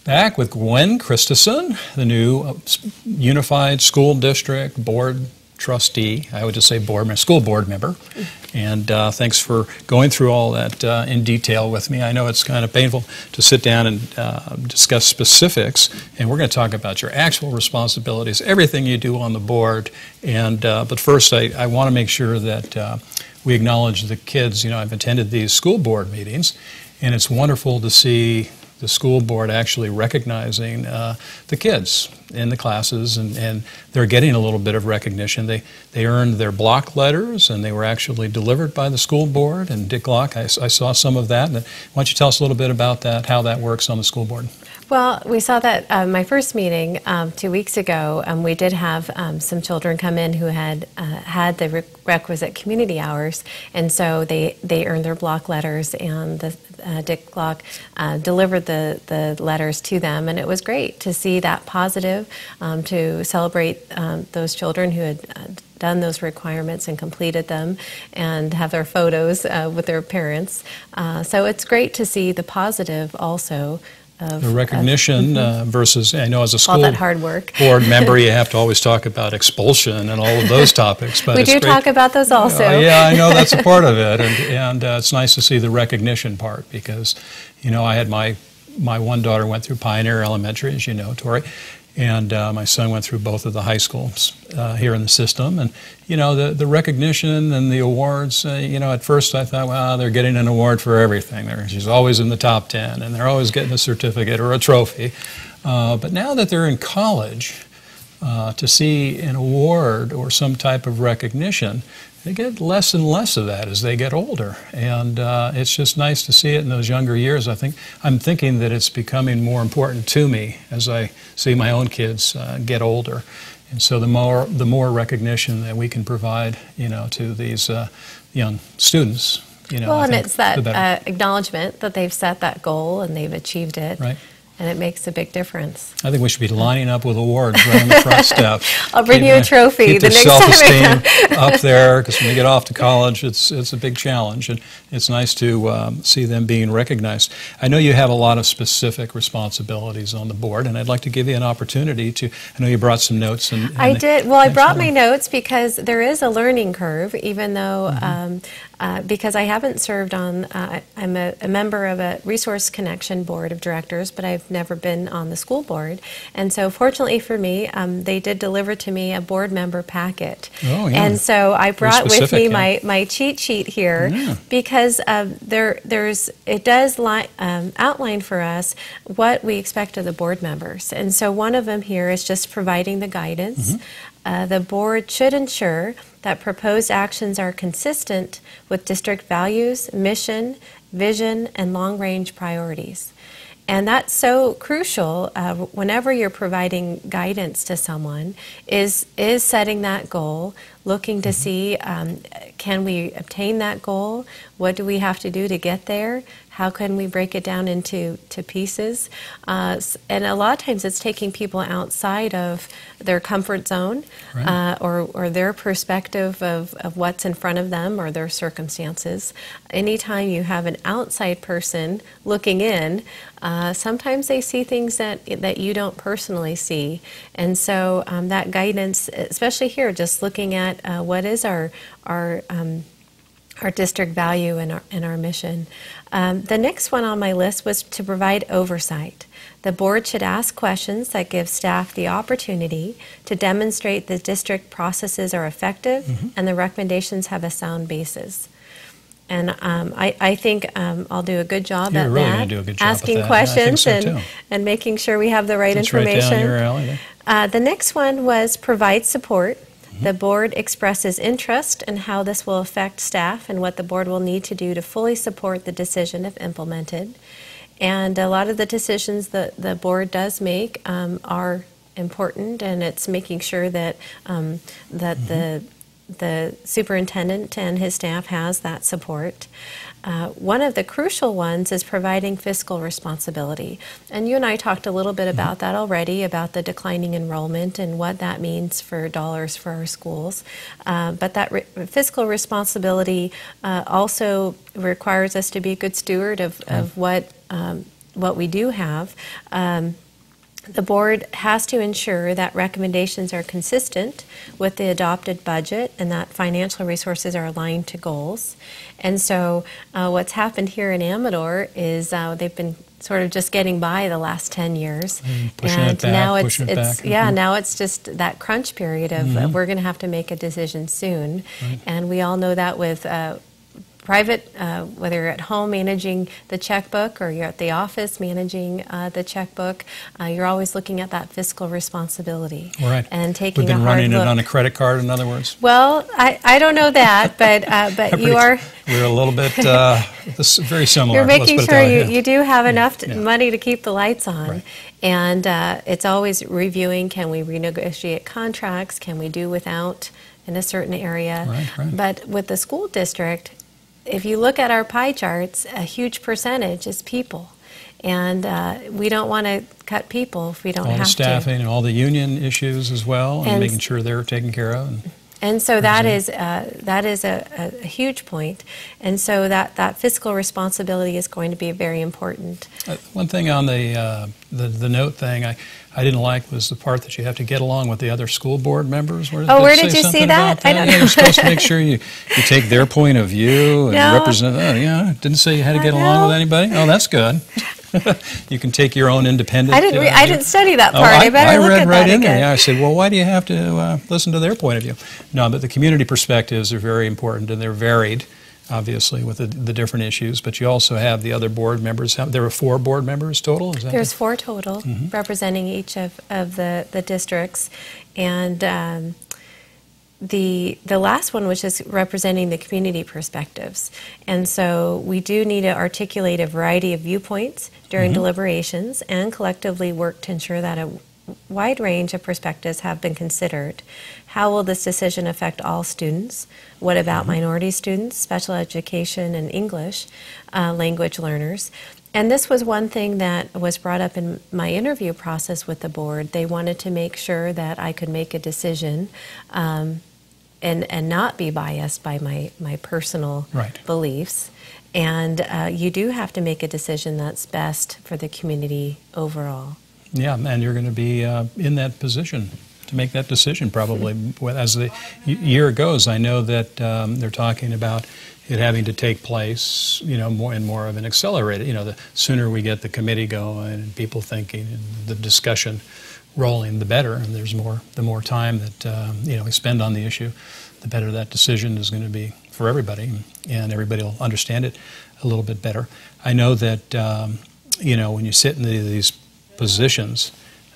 Back with Gwen Christeson, the new Unified School District Board Trustee. I would just say school board member. And thanks for going through all that in detail with me. I know it's kind of painful to sit down and discuss specifics, and we're going to talk about your actual responsibilities, everything you do on the board. And but first, I want to make sure that we acknowledge the kids. You know, I've attended these school board meetings, and it's wonderful to see the school board actually recognizing the kids in the classes, and they're getting a little bit of recognition. They earned their block letters, and they were actually delivered by the school board. And Dick Locke, I saw some of that. Why don't you tell us a little bit about that, how that works on the school board? Well, we saw that my first meeting 2 weeks ago. We did have some children come in who had had the requisite community hours, and so they earned their block letters, and Dick Locke delivered the letters to them, and it was great to see that positive, to celebrate those children who had done those requirements and completed them, and have their photos with their parents. So it's great to see the positive also. The recognition versus, I know as a school all that hard work. board member, you have to always talk about expulsion and all of those topics. But we do talk about those also. Yeah, I know that's a part of it, and it's nice to see the recognition part, because, you know, I had my one daughter went through Pioneer Elementary, as you know, Tori, and my son went through both of the high schools here in the system. And, you know, the recognition and the awards, you know, at first I thought, well, they're getting an award for everything. She's always in the top 10, and they're always getting a certificate or a trophy. But now that they're in college, to see an award or some type of recognition, they get less and less of that as they get older, and it's just nice to see it in those younger years. I'm thinking that it's becoming more important to me as I see my own kids get older, and so the more recognition that we can provide, you know, to these young students, you know. Well, and it's that acknowledgement that they've set that goal and they've achieved it. Right. And it makes a big difference. I think we should be lining up with awards right on the front steps. I'll bring you a trophy the next time I come. Keep self-esteem up there, because when they get off to college, it's a big challenge, and it's nice to see them being recognized. I know you have a lot of specific responsibilities on the board, and I'd like to give you an opportunity to. I know you brought some notes. I did. Well, I brought my notes because there is a learning curve, even though. Because I haven't served on, I'm a member of a Resource Connection Board of Directors, but I've never been on the school board. And so fortunately for me, they did deliver to me a board member packet. Oh, yeah. And so I brought with me my cheat sheet here, because it does outline for us what we expect of the board members. And so one of them here is just providing the guidance. The board should ensure that proposed actions are consistent with district values, mission, vision, and long-range priorities. And that's so crucial whenever you're providing guidance to someone, is setting that goal, looking to see, can we obtain that goal? What do we have to do to get there? How can we break it down into pieces? And a lot of times it's taking people outside of their comfort zone, right. or their perspective of what's in front of them or their circumstances. Anytime you have an outside person looking in, sometimes they see things that you don't personally see. And so that guidance, especially here, just looking at what is our district value and our mission. The next one on my list was to provide oversight. The board should ask questions that give staff the opportunity to demonstrate the district processes are effective and the recommendations have a sound basis. And I think I'll do a good job You're at really that, gonna do a good job asking at that. questions I think so too. and making sure we have the right information. Right down your alley there. The next one was provide support. The board expresses interest in how this will affect staff and what the board will need to do to fully support the decision if implemented. And a lot of the decisions that the board does make are important, and it's making sure that the superintendent and his staff has that support. One of the crucial ones is providing fiscal responsibility. And you and I talked a little bit about that already, about the declining enrollment and what that means for dollars for our schools. But that fiscal responsibility also requires us to be a good steward of what what we do have, the board has to ensure that recommendations are consistent with the adopted budget and that financial resources are aligned to goals. And so what's happened here in Amador is they've been sort of just getting by the last 10 years. Now it's just that crunch period of we're going to have to make a decision soon. Right. And we all know that with private, whether you're at home managing the checkbook or you're at the office managing the checkbook, you're always looking at that fiscal responsibility. Right. And taking We've been a hard running look. it on a credit card, in other words. Well, I don't know that, but you are. We're a little bit very similar. You're making sure you do have enough money to keep the lights on. Right. And it's always reviewing, can we renegotiate contracts, can we do without in a certain area. Right. But with the school district, if you look at our pie charts, a huge percentage is people. And we don't want to cut people if we don't have to. All the staffing and all the union issues as well, and making sure they're taken care of. And so that is a huge point. And so that fiscal responsibility is going to be very important. One thing on the note thing I didn't like was the part that you have to get along with the other school board members. Where did you see that? I don't know. You're supposed to make sure you take their point of view and represent. Didn't say you had to get along with anybody. Oh, that's good. You can take your own independent. I didn't study that part. I better look at that again. Yeah, I said, well, why do you have to listen to their point of view? No, but the community perspectives are very important, and they're varied, obviously, with the different issues. But you also have the other board members. There were 4 board members total. Is that There's 4 total, representing each of the districts, and. The last one was just representing the community perspectives. And so we do need to articulate a variety of viewpoints during deliberations and collectively work to ensure that a wide range of perspectives have been considered. How will this decision affect all students? What about minority students, special education, and English language learners? And this was one thing that was brought up in my interview process with the board. They wanted to make sure that I could make a decision and not be biased by my personal beliefs. And you do have to make a decision that's best for the community overall. Yeah, and you're going to be in that position to make that decision probably as the year goes. I know that they're talking about it having to take place, more of an accelerated. The sooner we get the committee going and people thinking and the discussion rolling, the better. And the more time that we spend on the issue, the better that decision is going to be for everybody, and everybody will understand it a little bit better. I know that when you sit in these positions,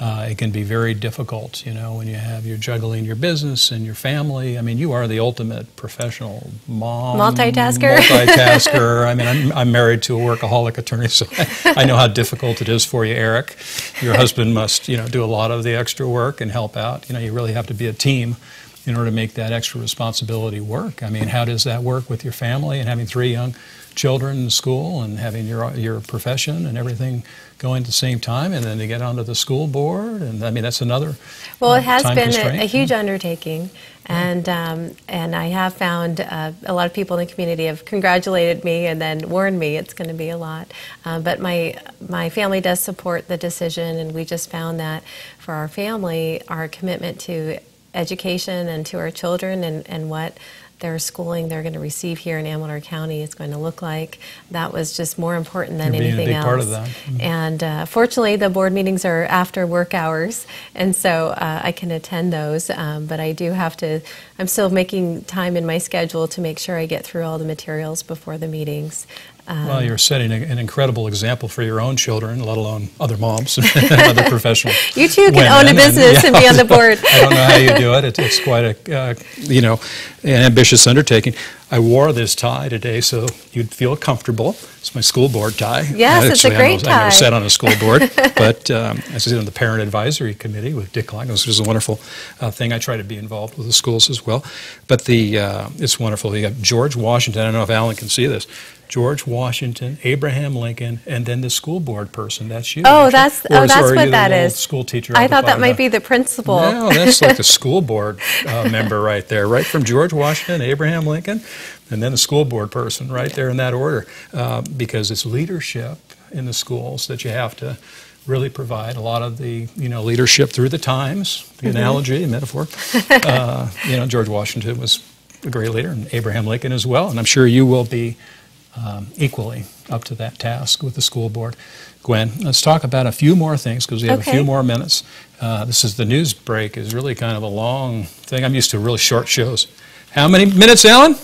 it can be very difficult. When you're juggling your business and your family. I mean, you are the ultimate professional mom, multitasker. I mean, I'm married to a workaholic attorney, so I know how difficult it is for you, Eric. Your husband must, do a lot of the extra work and help out. You really have to be a team in order to make that extra responsibility work. I mean, how does that work with your family and having 3 young children in school and having your profession and everything going at the same time, and then to get onto the school board? And I mean, that's another Well, it has been a huge undertaking, and I have found a lot of people in the community have congratulated me and then warned me it's going to be a lot. But my family does support the decision, and we just found that for our family, our commitment to education and to our children and what their schooling they're going to receive here in Amador County is going to look like, that was just more important than anything else. Part of that. And fortunately, the board meetings are after work hours, and so I can attend those. But I do have to. I'm still making time in my schedule to make sure I get through all the materials before the meetings. Well, you're setting an incredible example for your own children, let alone other moms and other professionals. You too can own a business and be on the board. I don't know how you do it. It's quite an ambitious undertaking. I wore this tie today so you'd feel comfortable. It's my school board tie. Yes, it's a great tie. I never sat on a school board, but I sit on the parent advisory committee with Dick Lang, which is a wonderful thing. I try to be involved with the schools as well. But it's wonderful. You got George Washington. I don't know if Alan can see this. George Washington, Abraham Lincoln, and then the school board person. That's you. Oh, that's what that is. School teacher. I thought that might be the principal. No, that's like the school board member right there, right from George Washington, Abraham Lincoln, and then the school board person right there in that order, because it's leadership in the schools that you have to really provide a lot of the, leadership through the times, the analogy, metaphor. George Washington was a great leader, and Abraham Lincoln as well, and I'm sure you will be equally up to that task with the school board. Gwen, let's talk about a few more things because we have a few more minutes. This is the news break is really kind of a long thing. I'm used to really short shows. How many minutes, Alan?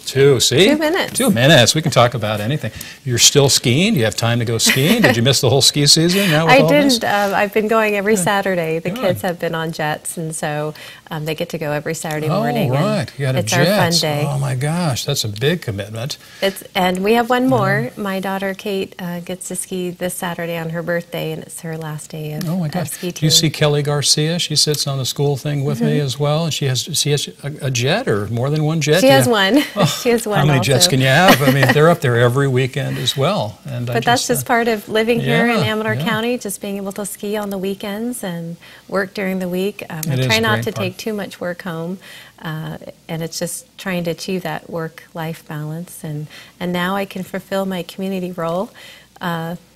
2. See? 2 minutes. 2 minutes. We can talk about anything. You're still skiing? Do you have time to go skiing? Did you miss the whole ski season now with I all didn't. this? I've been going every Saturday. The Good. kids have been on jets, and so they get to go every Saturday morning. Oh, right. You got a it's jet. our fun day. Oh, my gosh. That's a big commitment. And we have one more. My daughter, Kate, gets to ski this Saturday on her birthday, and it's her last day of, oh, my gosh. ski team. Do you see Kelly Garcia? She sits on the school thing with me as well. And she has a jet or more than one jet? She has one. Oh, she has one how many also. jets can you have? I mean, they're up there every weekend as well. But that's just part of living here in Amador yeah. County, just being able to ski on the weekends and work during the week. I It is try a not great to part. take too much work home, and it's just trying to achieve that work-life balance. And now I can fulfill my community role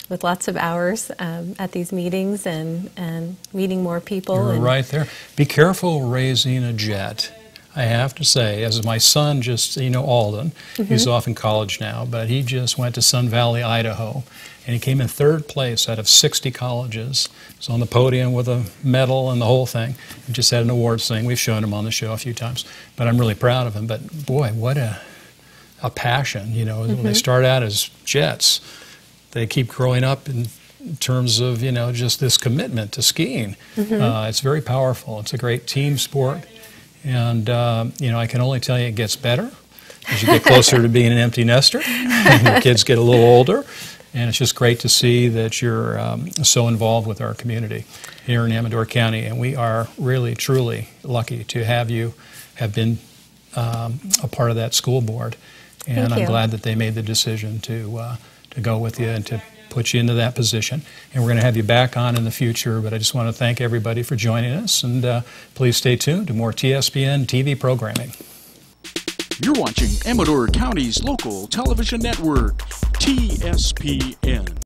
with lots of hours at these meetings and meeting more people. You're right there. Be careful raising a jet. I have to say, as my son just, Alden, he's off in college now, but he just went to Sun Valley, Idaho, and he came in 3rd place out of 60 colleges. He's on the podium with a medal and the whole thing. He just had an awards thing. We've shown him on the show a few times, but I'm really proud of him. But boy, what a passion, when they start out as jets, they keep growing up in terms of, just this commitment to skiing. It's very powerful. It's a great team sport. And, I can only tell you it gets better as you get closer to being an empty nester and your kids get a little older. And it's just great to see that you're so involved with our community here in Amador County. And we are really, truly lucky to have you have been a part of that school board. And I'm glad that they made the decision to go with you and to put you into that position. And we're going to have you back on in the future, but I just want to thank everybody for joining us, and please stay tuned to more TSPN TV programming. You're watching Amador County's local television network, TSPN.